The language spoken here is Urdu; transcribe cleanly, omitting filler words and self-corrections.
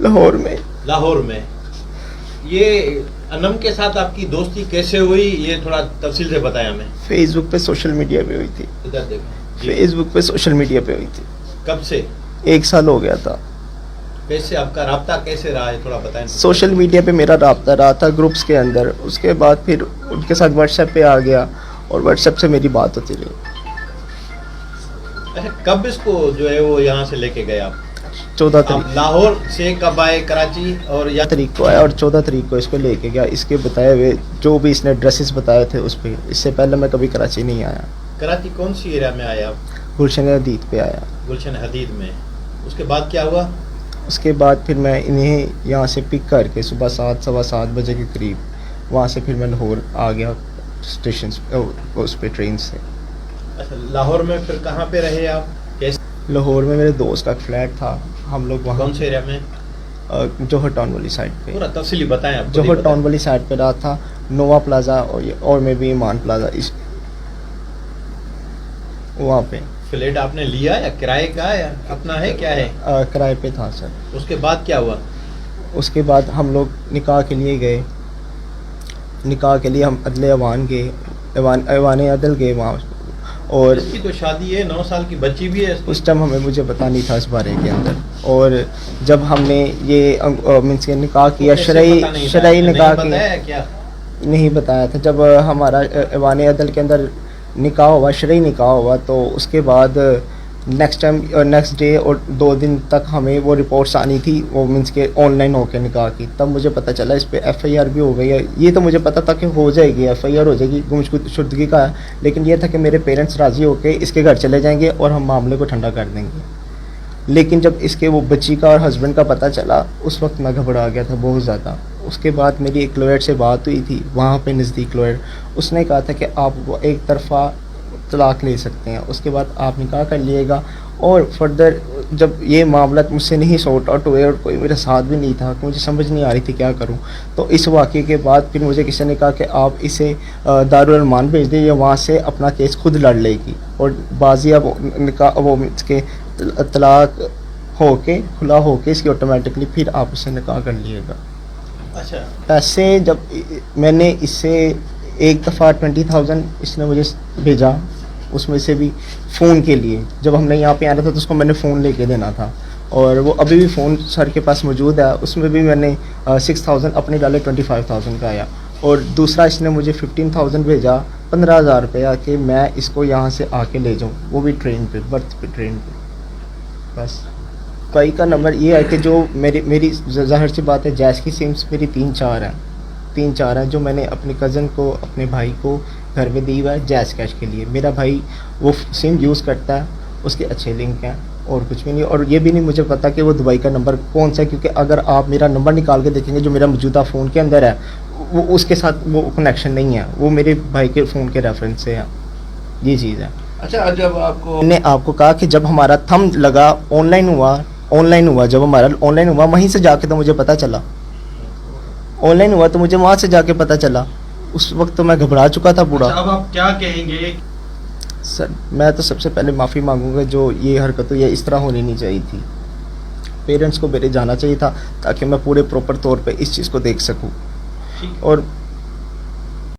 لاہور میں یہ انم کے ساتھ آپ کی دوستی کیسے ہوئی، یہ تھوڑا تفصیل سے بتائیں ہمیں. فیس بک پہ سوشل میڈیا پہ ہوئی تھی. ادھر دیکھیں. فیس بک پہ سوشل میڈیا پہ ہوئی تھی. کب سے؟ 1 سال ہو گیا تھا. کیسے آپ کا رابطہ کیسے رہا ہے تھوڑا بتائیں. سوشل میڈیا پہ میرا رابطہ رہا تھا گروپس کے اندر. اس کے بعد پھر ان کے ساتھ واٹس ایپ پہ آ گیا اور واٹس ایپ سے میری بات ہوتی رہی. اچھا کب اس کو جو ہے وہ یہاں سے لے کے گئے آپ؟ 14 تاریخ. لاہور سے کب آئے کراچی؟ اور 14 تاریخ کو آیا اور 14 تاریخ کو اس کو لے کے گیا. اس کے بتائے ہوئے جو بھی اس نے ایڈریسز بتائے تھے اس پہ. اس سے پہلے میں کبھی کراچی نہیں آیا. کراچی کون سی ایریا میں آئے آپ؟ گلشن حدید پہ آیا. گلشن حدید میں. اس کے بعد کیا ہوا؟ اس کے بعد پھر میں انہیں یہاں سے پک کر کے صبح 7 سوا 7 بجے کے قریب وہاں سے پھر میں لاہور آ گیا اسٹیشن اس پہ ٹرین سے. اچھا لاہور میں پھر کہاں پہ رہے آپ؟ لاہور میں میرے دوست کا فلیٹ تھا. ہم لوگ وہاں. کون سے ایریا میں؟ جوہر ٹاؤن والی سائڈ پہ. پورا تفصیلی بتائیں آپ. جوہر ٹاؤن والی سائڈ پہ رہا تھا. نووا پلازا اور میں بھی ایمان پلازا وہاں پہ. فلیٹ آپ نے لیا یا کرائے کا یا اپنا ہے کیا ہے؟ کرائے پہ تھا سر. اس کے بعد کیا ہوا؟ اس کے بعد ہم لوگ نکاح کے لیے گئے. نکاح کے لیے ہم عدل ایوان گئے. ایوان عدل گئے وہاں. اور اس کی تو شادی ہے، 9 سال کی بچی بھی ہے. اس ٹائم مجھے پتہ نہیں تھا اس بارے کے اندر. اور جب ہم نے یہ مینس کے نکاح کیا شرعی نکاح کیا نہیں بتایا تھا. جب ہمارا ایوان عدل کے اندر نکاح ہوا، شرعی نکاح ہوا، تو اس کے بعد نیکسٹ ڈے اور 2 دن تک ہمیں وہ رپورٹس آنی تھی وہ مینس کے آن لائن ہو کے نکاح کی. تب مجھے پتہ چلا اس پہ FIR بھی ہو گئی ہے. یہ تو مجھے پتہ تھا کہ ہو جائے گی FIR ہو جائے گی گمشدگی کا ہے. لیکن یہ تھا کہ میرے پیرنٹس راضی ہو کے اس کے گھر چلے جائیں گے اور ہم معاملے کو ٹھنڈا کر دیں گے. لیکن جب اس کے وہ بچی کا اور ہسبینڈ کا پتہ چلا اس وقت میں گھبرا گیا تھا بہت زیادہ. اس کے بعد میری ایک لوئر سے بات ہوئی تھی وہاں پہ نزدیک لوئر. اس نے کہا تھا کہ آپ وہ ایک طرفہ طلاق لے سکتے ہیں. اس کے بعد آپ نکاح کر لیے گا. اور فردر جب یہ معاملات مجھ سے نہیں سارٹ آؤٹ ہوئے اور کوئی میرا ساتھ بھی نہیں تھا کہ مجھے سمجھ نہیں آ رہی تھی کیا کروں، تو اس واقعے کے بعد پھر مجھے کسی نے کہا کہ آپ اسے دارالعلمان بھیج دیں، یہ وہاں سے اپنا کیس خود لڑ لے گی اور بازی اب نکاح وہ اس کے طلاق ہو کے کھلا ہو کے اس کی آٹومیٹکلی پھر آپ اسے نکاح کر لیے گا. اچھا ایسے جب میں نے اس سے ایک دفعہ 20,000 اس نے مجھے بھیجا، اس میں سے بھی فون کے لیے. جب ہم نے یہاں پہ آنا تھا تو اس کو میں نے فون لے کے دینا تھا اور وہ ابھی بھی فون سر کے پاس موجود ہے. اس میں بھی میں نے 6,000 اپنے ڈالے، 25,000 کا آیا. اور دوسرا اس نے مجھے 15,000 بھیجا، 15,000 روپیہ کہ میں اس کو یہاں سے آ کے لے جاؤں، وہ بھی ٹرین پہ، برتھ پہ، ٹرین پہ. بس کئی کا نمبر یہ ہے کہ جو میری ظاہر سی بات ہے جیس کی سمس میری 3-4 ہیں جو میں نے اپنے کزن کو اپنے بھائی کو گھر میں دی ہوا ہے جیز کیش کے لیے. میرا بھائی وہ سم یوز کرتا ہے، اس کے اچھے لنک ہیں اور کچھ بھی نہیں. اور یہ بھی نہیں مجھے پتا کہ وہ دبئی کا نمبر کون سا ہے، کیونکہ اگر آپ میرا نمبر نکال کے دیکھیں گے جو میرا موجودہ فون کے اندر ہے وہ اس کے ساتھ وہ کنیکشن نہیں ہے، وہ میرے بھائی کے فون کے ریفرنس سے ہے. یہ چیز ہے. اچھا جب میں نے آپ کو کہا کہ جب ہمارا تھم لگا آن لائن ہوا جب ہمارا آن لائن ہوا وہیں سے جا کے تو مجھے پتہ چلا. آن لائن ہوا تو مجھے وہاں سے جا کے پتہ چلا. اس وقت تو میں گھبرا چکا تھا پورا. اب آپ کیا کہیں گے؟ سر میں تو سب سے پہلے معافی مانگوں گا، جو یہ حرکت ہوئی ہے اس طرح ہونی نہیں چاہیے تھی. پیرنٹس کو میرے جانا چاہیے تھا تاکہ میں پورے پراپر طور پہ اس چیز کو دیکھ سکوں. اور